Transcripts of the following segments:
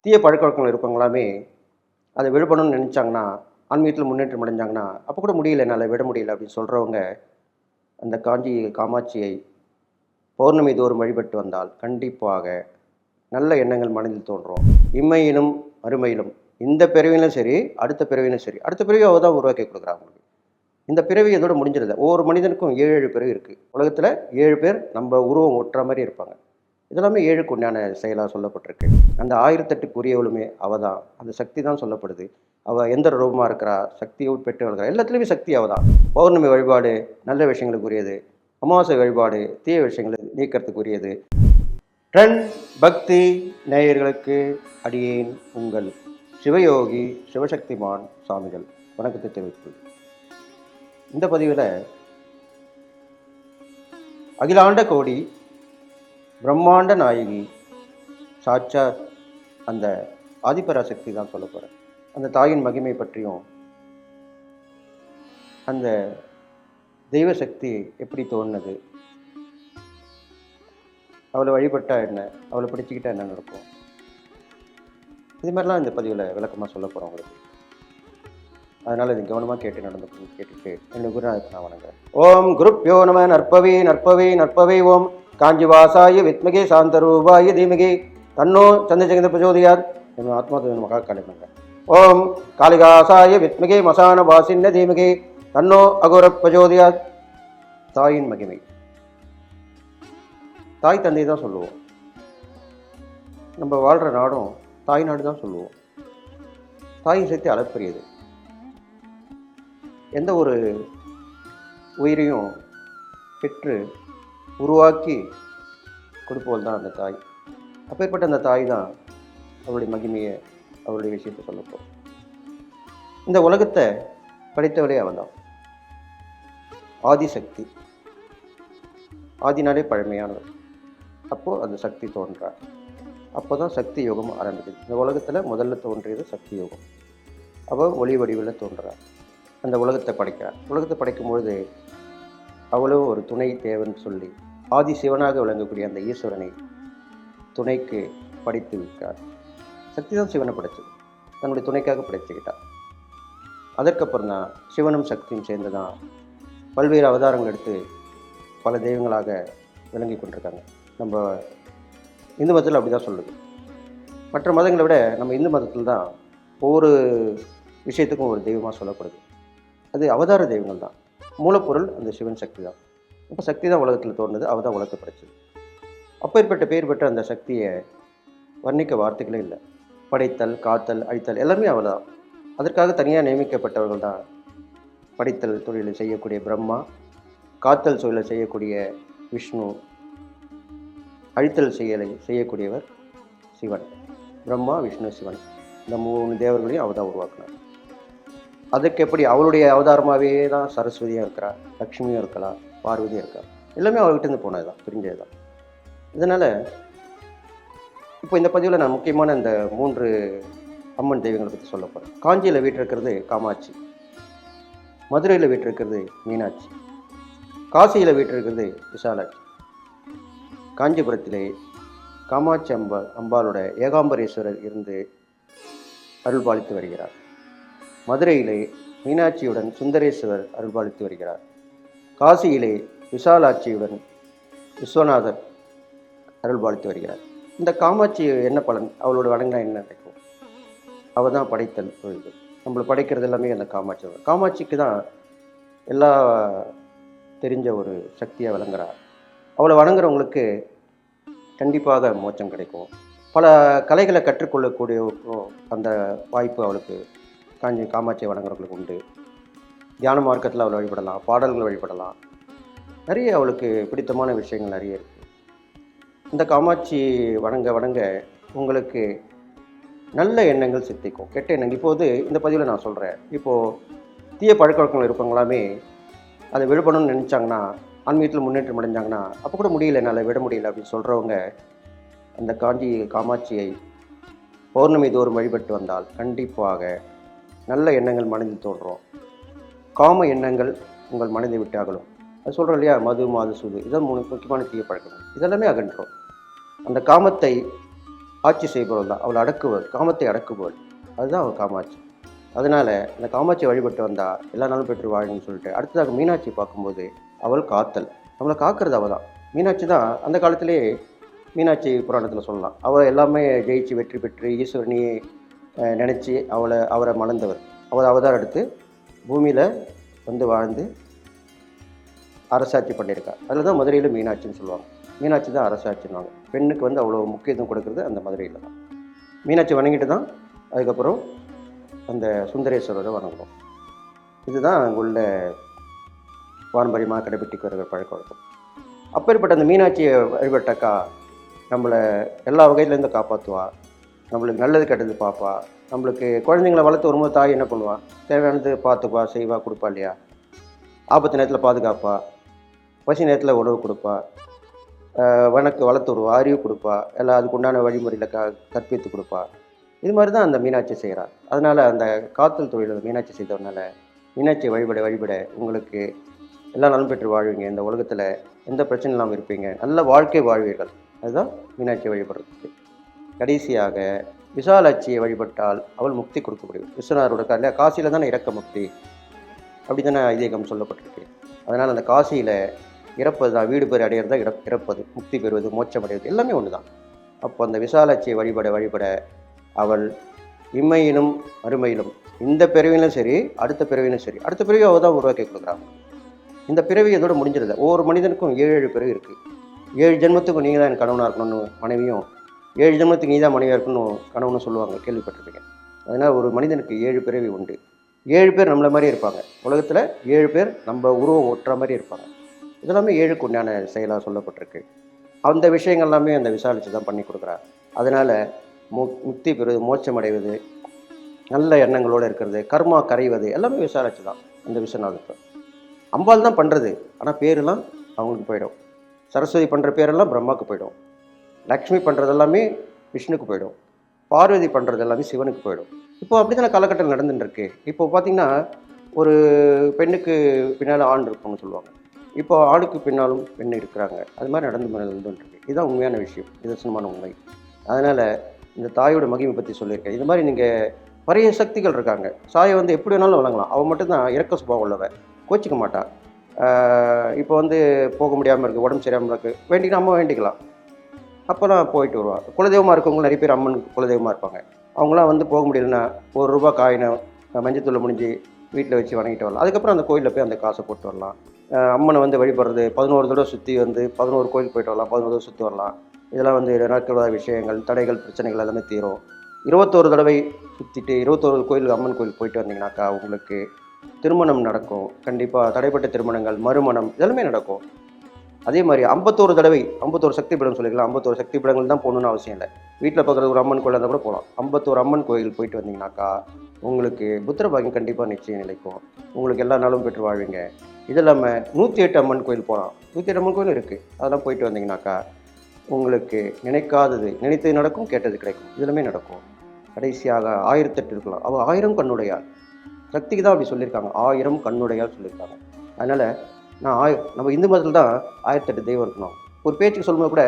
தீய பழக்கவழக்கங்கள் இருப்பவங்களாமே அதை விடுபடணும்னு நினச்சாங்கன்னா, ஆன்மீகத்தில் முன்னேற்றம் அடைஞ்சாங்கன்னா, அப்போ கூட முடியல, என்னால் விட முடியல அப்படின்னு சொல்கிறவங்க அந்த காமாட்சியை பௌர்ணமி தோறும் வழிபட்டு வந்தால் கண்டிப்பாக நல்ல எண்ணங்கள் மனதில் தோன்றும். இம்மையிலும் மறுமையிலும் இந்த பிறவியிலும் சரி, அடுத்த பிறவியிலும் சரி, அடுத்த பிறவி அவ தான் உருவாக்கி கொடுக்குறா அவங்களுக்கு. இந்த பிறவி இதோட முடிஞ்சிருது. ஒவ்வொரு மனிதனுக்கும் 7 பிறவி இருக்குது. உலகத்தில் 7 பேர் நம்ம உருவம் ஒட்டுற மாதிரி இருப்பாங்க. இதெல்லாமே 7க்கு உண்டான செயலாக சொல்லப்பட்டிருக்கு. அந்த 1008 உரியவளுமே அவள் தான். அந்த சக்தி தான் சொல்லப்படுது. அவள் எந்த ரூபமாக இருக்கிறா, சக்தியை பெற்று வளர்க்குறா, எல்லாத்துலேயுமே சக்தி அவள் தான். பௌர்ணமி வழிபாடு நல்ல விஷயங்களுக்கு உரியது, அமாவாசை வழிபாடு தீய விஷயங்களை நீக்கிறதுக்குரியது. ட்ரெண்ட் பக்தி நேயர்களுக்கு அடியேன் உங்கள் சிவயோகி சிவசக்திமான் சாமிகள் வணக்கத்தை தெரிவித்து, இந்த பதிவில் அகிலாண்ட கோடி பிரம்மாண்ட நாயகி சாட்சாத் அந்த ஆதிபராசக்தி தான் சொல்ல போகிறேன். அந்த தாயின் மகிமை பற்றியும், அந்த தெய்வ சக்தி எப்படி தோணுது, அவளை வழிபட்டா என்ன, அவளை பிடிச்சிக்கிட்டா என்ன நடக்கும், இது மாதிரிலாம் இந்த பதிவில் விளக்கமாக சொல்ல போகிறோம் உங்களுக்கு. அதனால் இது கவனமாக கேட்டு கேட்டுட்டு என்னோட குருநாதருக்கு நான் வணங்குறேன். ஓம் குருப்யோ நம. நற்பவே நற்பவே நற்பவே. ஓம் காஞ்சிவாசாய வித்மகே சாந்தரூபாய தீமகே தன்னோ சந்திரசேகர பிரச்சோதயாத். என் ஆத்மாத மகா காளிமங்க. ஓம் காளிகாசாய வித்மகே மசான வாசின்ன தீமகே தன்னோ அகோர பிரச்சோதயாத். தாயின் மகிமை. தாய் தந்தை தான் சொல்லுவோம். நம்ம வாழ்கிற நாடும் தாய் நாடு தான் சொல்லுவோம். தாயின் சக்தி அளப்பரியது. எந்த ஒரு உயிரையும் பெற்று உருவாக்கி கொடுப்பவள் தான் அந்த தாய். அப்பேற்பட்ட அந்த தாய் தான் அவளுடைய மகிமையை, அவளுடைய விஷயத்தை சொல்லப்போம். இந்த உலகத்தை படைத்தவளே அவள் தான். ஆதிசக்தி. ஆதினாலே பழமையானவர். அப்போது அந்த சக்தி தோன்றார். அப்போ தான் சக்தி யோகம் ஆரம்பிக்குது. இந்த உலகத்தில் முதல்ல தோன்றியது சக்தி யோகம். அவள் ஒளி வடிவில் தோன்றார். அந்த உலகத்தை படைக்கிறார். உலகத்தை படைக்கும்பொழுது அவளும் ஒரு துணை தேவன் சொல்லி ஆதி சிவனாக விளங்கக்கூடிய அந்த ஈஸ்வரனை துணைக்கு படைத்து விட்டார். சக்தி தான் சிவனை படைச்சது, தன்னுடைய துணைக்காக படைத்துக்கிட்டார். அதற்கப்புறம் தான் சிவனும் சக்தியும் சேர்ந்து தான் பல்வேறு அவதாரங்கள் எடுத்து பல தெய்வங்களாக விளங்கி கொண்டிருக்காங்க. நம்ம இந்து மதத்தில் அப்படி தான் சொல்லுது. மற்ற மதங்களை விட நம்ம இந்து மதத்தில் தான் ஒவ்வொரு விஷயத்துக்கும் ஒரு தெய்வமாக சொல்லப்படுது. அது அவதார தெய்வங்கள் தான். மூலப்பொருள் அந்த சிவன் சக்தி தான். இப்போ சக்தி தான் உலகத்தில் தோன்றுது, அவள் தான் உலகத்தை படைச்சது. அப்பேற்பட்ட பேர் பெற்ற அந்த சக்தியை வர்ணிக்க வார்த்தைகளே இல்லை. படைத்தல், காத்தல், அழித்தல் எல்லாமே அவள் தான். அதற்காக தனியாக நியமிக்கப்பட்டவர்கள் தான் படைத்தல் தொழிலை செய்யக்கூடிய பிரம்மா, காத்தல் தொழிலை செய்யக்கூடிய விஷ்ணு, அழித்தல் செய்யக்கூடியவர் சிவன். பிரம்மா, விஷ்ணு, சிவன், இந்த 3 தேவர்களையும் அவள் தான் உருவாக்குனார். அதுக்கு எப்படி அவளுடைய அவதாரமாகவே தான் சரஸ்வதியாக இருக்கிறா, லக்ஷ்மியும் இருக்கலாம், பார்வதியும் இருக்கா. எல்லாமே அவள்கிட்டேருந்து போனது தான், பிரிஞ்சது தான். இதனால் இப்போ இந்த பதிவில் நான் முக்கியமான இந்த 3 அம்மன் தெய்வங்களை பற்றி சொல்ல போகிறேன். காஞ்சியில் வீற்றிருக்கிறது காமாட்சி, மதுரையில் வீற்றிருக்கிறது மீனாட்சி, காசியில் வீற்றிருக்கிறது விசாலாட்சி. காஞ்சிபுரத்திலே காமாட்சி அம்பாளோட ஏகாம்பரேஸ்வரர் இருந்து அருள்பாலித்து வருகிறார். மதுரையிலே மீனாட்சியுடன் சுந்தரேஸ்வரர் அருள்பாலித்து வருகிறார். காசியிலே விசாலாட்சியுடன் விஸ்வநாதர் அருள்பாலித்து வருகிறார். இந்த காமாட்சி என்ன பலன், அவளோட வணங்கினா என்ன நடக்கும்? அவள் தான் படைத்தல் தொழில்கள். நம்மளை படைக்கிறது எல்லாமே அந்த காமாட்சி தான். காமாட்சிக்கு தான் எல்லா தெரிஞ்ச ஒரு சக்தியாக விளங்குறார். அவளை வணங்குறவங்களுக்கு கண்டிப்பாக மோட்சம் கிடைக்கும். பல கலைகளை கற்றுக்கொள்ளக்கூடிய அந்த வாய்ப்பு அவளுக்கு காமாட்சியை வணங்குறவங்களுக்கு உண்டு. தியான மார்க்கத்தில் அவளை வழிபடலாம், பாடல்கள் வழிபடலாம். நிறைய அவளுக்கு பிடித்தமான விஷயங்கள் நிறைய இருக்குது. இந்த காமாட்சி வணங்க உங்களுக்கு நல்ல எண்ணங்கள் சித்திக்கும், கெட்ட எண்ணங்கள். இப்போது இந்த பதிவில் நான் சொல்கிறேன். இப்போது தீய பழக்கவழக்கங்கள் இருப்பவங்களாமே அதை விடுபடணும்னு நினச்சாங்கன்னா, ஆன்மீகத்தில் முன்னேற்றம் அடைஞ்சாங்கன்னா, அப்போ கூட முடியல, என்னால் விட முடியல அப்படின்னு சொல்கிறவங்க அந்த காமாட்சியை பௌர்ணமி தோறும் வழிபட்டு வந்தால் கண்டிப்பாக நல்ல எண்ணங்கள் மனதில் தோன்றும். காம எண்ணங்கள் உங்கள் மனதை விட்டு அகலும். அது சொல்கிறோம் இல்லையா, மது, மாது, சூது, இதான் 3 முக்கியமான தீய பழக்கங்கள். இதெல்லாமே அகன்றோம். அந்த காமத்தை ஆட்சி செய்பவள் தான். அவளை அடக்குவள், காமத்தை அடக்குபவள். அதுதான் அவள் காமாட்சி. அதனால் இந்த காமாட்சியை வழிபட்டு வந்தால் எல்லா நாளும் பெற்று வாழணும்னு சொல்லிட்டு அடுத்ததாக மீனாட்சி பார்க்கும்போது அவள் காத்தல். நம்மளை காக்கிறது அவள் தான். மீனாட்சி தான் அந்த காலத்திலே மீனாட்சி புராணத்தில் சொல்லலாம். அவள் எல்லாமே ஜெயிச்சு வெற்றி பெற்று ஈஸ்வரனியை நினச்சி அவரை மணந்தவர். அவள் அவதாரம் எடுத்து பூமியில் வந்து வாழ்ந்து அரசாட்சி பண்ணியிருக்காள். அதில் தான் மதுரையில் மீனாட்சின்னு சொல்லுவாங்க. மீனாட்சி தான் அரசாட்சின்னுவாங்க. பெண்ணுக்கு வந்து அவ்வளோ முக்கியத்துவம் கொடுக்குறது அந்த மதுரையில் தான். மீனாட்சி வணங்கிட்டு தான் அதுக்கப்புறம் அந்த சுந்தரேஸ்வரரை வணங்குறோம். இதுதான் அங்குள்ள பாரம்பரியமாக கடைபிடிக்க வருகிற பழக்க வழக்கம். அப்பேற்பட்ட அந்த மீனாட்சியை வழிபட்டாக்கா நம்மளை எல்லா வகையிலேருந்து காப்பாற்றுவா. நம்மளுக்கு நல்லது கெட்டது பார்ப்பா. நம்மளுக்கு குழந்தைங்கள வளர்த்து வரும்போது தாய் என்ன பண்ணுவா? தேவையானது பார்த்துப்பா, செய்வா, கொடுப்பா இல்லையா? ஆபத்து நேரத்தில் பாதுகாப்பா, பசி நேரத்தில் உணவு கொடுப்பா, வளர்த்து வருவா, அறிவு கொடுப்பா, எல்லாம் அதுக்கு உண்டான வழிமுறையில் கற்பித்து கொடுப்பா. இது மாதிரி தான் அந்த மீனாட்சி செய்கிறார். அதனால் அந்த காத்தல் தொழில் மீனாட்சி செய்தவனால மீனாட்சியை வழிபட உங்களுக்கு எல்லா நலம் பெற்று வாழ்வீங்க. இந்த உலகத்தில் எந்த பிரச்சனை இல்லாமல் இருப்பீங்க, நல்ல வாழ்க்கை வாழ்வீர்கள். அதுதான் மீனாட்சியை வழிபடுறதுக்கு. கடைசியாக விசாலாட்சியை வழிபட்டால் அவள் முக்தி கொடுக்க முடியும். விஸ்வநாதரோட இல்லையா, காசியில் தானே இறக்க முக்தி, அப்படி தானே ஐதீகம் சொல்லப்பட்டிருக்கு. அதனால் அந்த காசியில் இறப்பது தான், வீடு பேர் அடையிறது தான் இறப்பது, முக்தி பெறுவது, மோட்சம் அடைவது எல்லாமே ஒன்று தான். அப்போ அந்த விசாலாட்சியை வழிபட அவள் இம்மையிலும் மறுமையிலும் இந்த பிறவிலும் சரி அடுத்த பிறவிலும் சரி, அடுத்த பிறவி அவள் தான் உருவாக்கி கொடுக்குறாங்க. இந்த பிறவி இதோட முடிஞ்சிருது. ஒவ்வொரு மனிதனுக்கும் 7 பிறவி இருக்குது. 7 ஜென்மத்துக்கும் நீங்கள் தான் என் கணவனாக இருக்கணும்னு மனைவியும், 7 ஜென்மத்துக்கு நீ தான் மனைவியாக இருக்கணும் கணவனும் சொல்லுவாங்க, கேள்விப்பட்டிருப்பீங்க. அதனால் ஒரு மனிதனுக்கு 7 பிறவி உண்டு. 7 பேர் நம்மளை மாதிரி இருப்பாங்க. உலகத்தில் 7 பேர் நம்ம உருவம் ஒட்டுற மாதிரி இருப்பாங்க. இதெல்லாமே 7க்கு உண்டான செயலாக சொல்லப்பட்டிருக்கு. அந்த விஷயங்கள் எல்லாமே அந்த விசாலிச்சு தான் பண்ணி கொடுக்குறார். அதனால் முக்தி பெறுவது, மோட்சம் அடைவது, நல்ல எண்ணங்களோடு இருக்கிறது, கர்மா கரைவது எல்லாமே விசாலிச்சு தான் அந்த விஸ்வநாதத்தை. அம்பாள் தான் பண்ணுறது, ஆனால் பேரெல்லாம் அவங்களுக்கு போயிடும். சரஸ்வதி பண்ணுற பேரெல்லாம் பிரம்மாவுக்கு போயிடும். லக்ஷ்மி பண்ணுறது எல்லாமே விஷ்ணுக்கு போயிடும். பார்வதி பண்ணுறது எல்லாமே சிவனுக்கு போயிடும். இப்போ அப்படி தானே காலகட்டம் நடந்துட்டுருக்கு. இப்போ பார்த்திங்கன்னா ஒரு பெண்ணுக்கு பின்னால் ஆண் இருக்கும்னு சொல்லுவாங்க. இப்போ ஆணுக்கு பின்னாலும் பெண் இருக்கிறாங்க. அது மாதிரி நடந்துட்டுருக்கு. இதுதான் உண்மையான விஷயம், நிதர்சனமான உண்மை. அதனால் இந்த தாயோட மகிமை பற்றி சொல்லியிருக்கேன். இது மாதிரி நீங்கள் நிறைய சக்திகள் இருக்காங்க. சாயை வந்து எப்படி வேணாலும் வழங்கலாம். அவள் மட்டும்தான் இறக்க சுபாவம் உள்ளவ, கோச்சிக்க மாட்டாள். இப்போ வந்து போக முடியாமல் இருக்குது, உடம்பு சரியாமல் இருக்குது, வேண்டிக்கலாம், அம்மா வேண்டிக்கலாம், அப்போலாம் போயிட்டு வருவாள். குலதெய்வமாக இருக்கவங்க நிறைய பேர் அம்மனுக்கு குலதெய்வமாக இருப்பாங்க. அவங்களாம் வந்து போக முடியலன்னா ₹1 காயினை மஞ்சத்தூளை முடிஞ்சு வீட்டில் வச்சு வணங்கிட்டு வரலாம். அதுக்கப்புறம் அந்த கோயிலில் போய் அந்த காசை போட்டு வரலாம். அம்மனை வந்து வழிபடுறது 11 தடவை சுற்றி வந்து 11 கோயில் போயிட்டு வரலாம், 11 தடவை சுற்றி வரலாம். இதெல்லாம் வந்து நடக்கிற விஷயங்கள், தடைகள், பிரச்சனைகள் எல்லாமே தீரும். 21 தடவை சுற்றிட்டு 21 கோயில் அம்மன் கோயில் போயிட்டு வந்தீங்கன்னாக்கா உங்களுக்கு திருமணம் நடக்கும். கண்டிப்பாக தடைப்பட்ட திருமணங்கள், மறுமணம் இதெல்லாமே நடக்கும். அதே மாதிரி 51 தடவை 51 சக்தி பீடம் சொல்லிக்கலாம். 51 சக்தி பீடங்கள் தான் போகணுன்னு அவசியம் இல்லை. வீட்டில் பார்க்குறது ஒரு அம்மன் கோயில் இருந்தால் கூட போகலாம். 51 அம்மன் கோயில் போயிட்டு வந்தீங்கன்னாக்கா உங்களுக்கு புத்திர பாக்கியம் கண்டிப்பாக நிச்சயம் நிலைக்கும். உங்களுக்கு எல்லா நாளும் பெற்று வாழ்வீங்க. இது இல்லாமல் 108 அம்மன் கோயில் போகலாம். 108 அம்மன் கோயில் இருக்குது. அதெல்லாம் போயிட்டு வந்தீங்கன்னாக்கா உங்களுக்கு நினைக்காதது நினைத்தது நடக்கும், கேட்டது கிடைக்கும். இதெல்லாமே நடக்கும். கடைசியாக 1008 இருக்கலாம். அவள் 1000 கண்ணுடையாள். சக்திக்கு தான் அப்படி சொல்லியிருக்காங்க. 1000 கண்ணுடையாள் சொல்லியிருக்காங்க. அதனால் நம்ம இந்து மதத்தில் தான் 1008 தெய்வம் இருக்கணும். ஒரு பேச்சுக்கு சொல்லும்போது கூட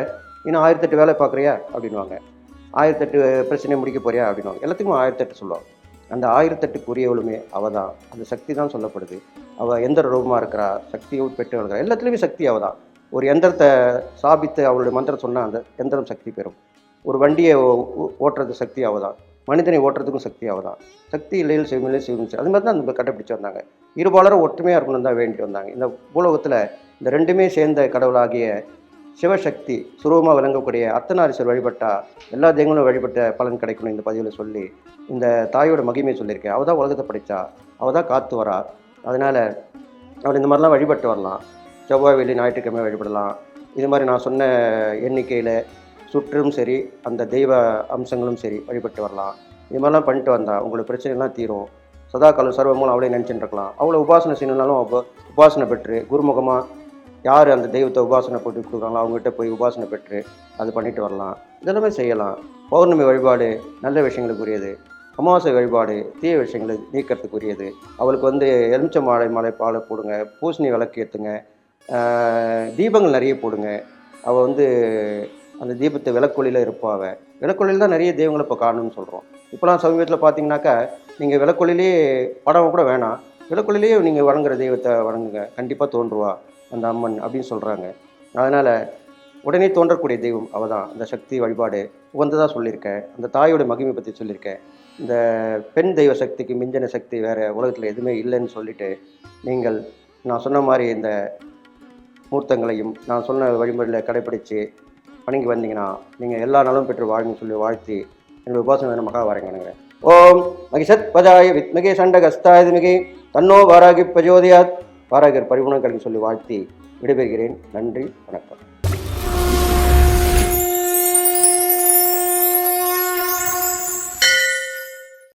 இன்னும் 1008 வேலை பார்க்குறியா அப்படின்வாங்க. 1008 பிரச்சனையை முடிக்க போறியா அப்படின்வாங்க. எல்லாத்துக்கும் 1008 சொல்லுவாங்க. அந்த 1008க்குரியவளுமே அவள் தான். அந்த சக்தி தான் சொல்லப்படுது. அவள் எந்த ரூபமாக இருக்கிறா, சக்தியை பெற்று வளர்க்குறா. எல்லாத்துலேயுமே சக்தி அவள் தான். ஒரு எந்திரத்தை சாபித்து அவளுடைய மந்திரம் சொன்னால் அந்த எந்திரம் சக்தி பெறும். ஒரு வண்டியை ஓட்டுறது சக்தி அவள் தான். மனிதனை ஓட்டுறதுக்கும் சக்தி அவள் தான். சக்தி இல்லையில் செய்யும் செய்யும். அது மாதிரி தான் நம்ம கடைப்பிடிச்சு வந்தாங்க. இருபாலரும் ஒற்றுமையாக இருக்கணும்னு தான் வேண்டிட்டு வந்தாங்க. இந்த பூலோகத்தில் இந்த ரெண்டுமே சேர்ந்த கடவுளாகிய சிவசக்தி சுரூபமாக விளங்கக்கூடிய அர்த்தநாரீஸ்வரர் வழிபட்டால் எல்லா தெய்வங்களும் வழிபட்ட பலன் கிடைக்கணும் இந்த பதிவில் சொல்லி இந்த தாயோட மகிமையை சொல்லியிருக்கேன். அவள் தான் உலகத்தை படித்தா, அவள் தான் காத்து வரா. அதனால் அவள் இந்த மாதிரிலாம் வழிபட்டு வரலாம். செவ்வாய், வெள்ளி, ஞாயிற்றுக்கிழமை வழிபடலாம். இது மாதிரி நான் சொன்ன எண்ணிக்கையில் சுற்றும் சரி, அந்த தெய்வ அம்சங்களும் சரி வழிபட்டு வரலாம். இது மாதிரிலாம் பண்ணிட்டு வந்தால் உங்களுக்கு பிரச்சனைலாம் தீரும். சதா காலம் சர்வமும் அவளே நினச்சிட்டு இருக்கலாம். அவளை உபாசனை செய்யணுன்னாலும் உபாசனை பெற்று குருமுகமாக யார் அந்த தெய்வத்தை உபாசனை போட்டு கொடுக்குறாங்களோ அவங்ககிட்ட போய் உபாசனை பெற்று அது பண்ணிட்டு வரலாம். இதெல்லாமே செய்யலாம். பௌர்ணமி வழிபாடு நல்ல விஷயங்களுக்குரியது. அமாவாசை வழிபாடு தீய விஷயங்களை நீக்கிறதுக்குரியது. அவளுக்கு வந்து எலுமிச்சை மாலை பாலை போடுங்க, பூசணி விளக்கு ஏற்றுங்க, தீபங்கள் நிறைய போடுங்க. அவள் வந்து அந்த தீபத்தை விளக்கொளியில் இருப்பாவ. விளக்கொளியில் தான் நிறைய தெய்வங்களை இப்போ காணணும்னு சொல்கிறோம். இப்போலாம் சமீபத்தில் பார்த்தீங்கன்னாக்கா, நீங்கள் விளக்கொளிலே படம் கூட வேணாம், விளக்கொளிலேயே நீங்கள் வணங்குற தெய்வத்தை வணங்குங்க, கண்டிப்பாக தோன்றுவா அந்த அம்மன் அப்படின்னு சொல்கிறாங்க. அதனால் உடனே தோன்றக்கூடிய தெய்வம் அவள் தான். அந்த சக்தி வழிபாடு உகந்ததாக சொல்லியிருக்கேன். அந்த தாயோட மகிமை பற்றி சொல்லியிருக்கேன். இந்த பெண் தெய்வ சக்திக்கு மிஞ்சின சக்தி வேறு உலகத்தில் எதுவுமே இல்லைன்னு சொல்லிவிட்டு, நீங்கள் நான் சொன்ன மாதிரி இந்த மூர்த்தங்களையும் நான் சொன்ன வழிமுறையில் கடைப்பிடித்து வணங்கி வந்தீங்கன்னா நீங்கள் எல்லா நலமும் பெற்று வாழுங்கன்னு சொல்லி வாழ்த்தி என்னுடைய உபாசனை மகா வரேங்க. ஓம் மகிஷத் பஜாய வித்மகே சண்டகஸ்தாய திமகே தன்னோ வாராகி பிரஜோதயாத். வாராகர் பரிபூர்ணம் கிடைக்கும் சொல்லி வாழ்த்தி விடைபெறுகிறேன். நன்றி, வணக்கம்.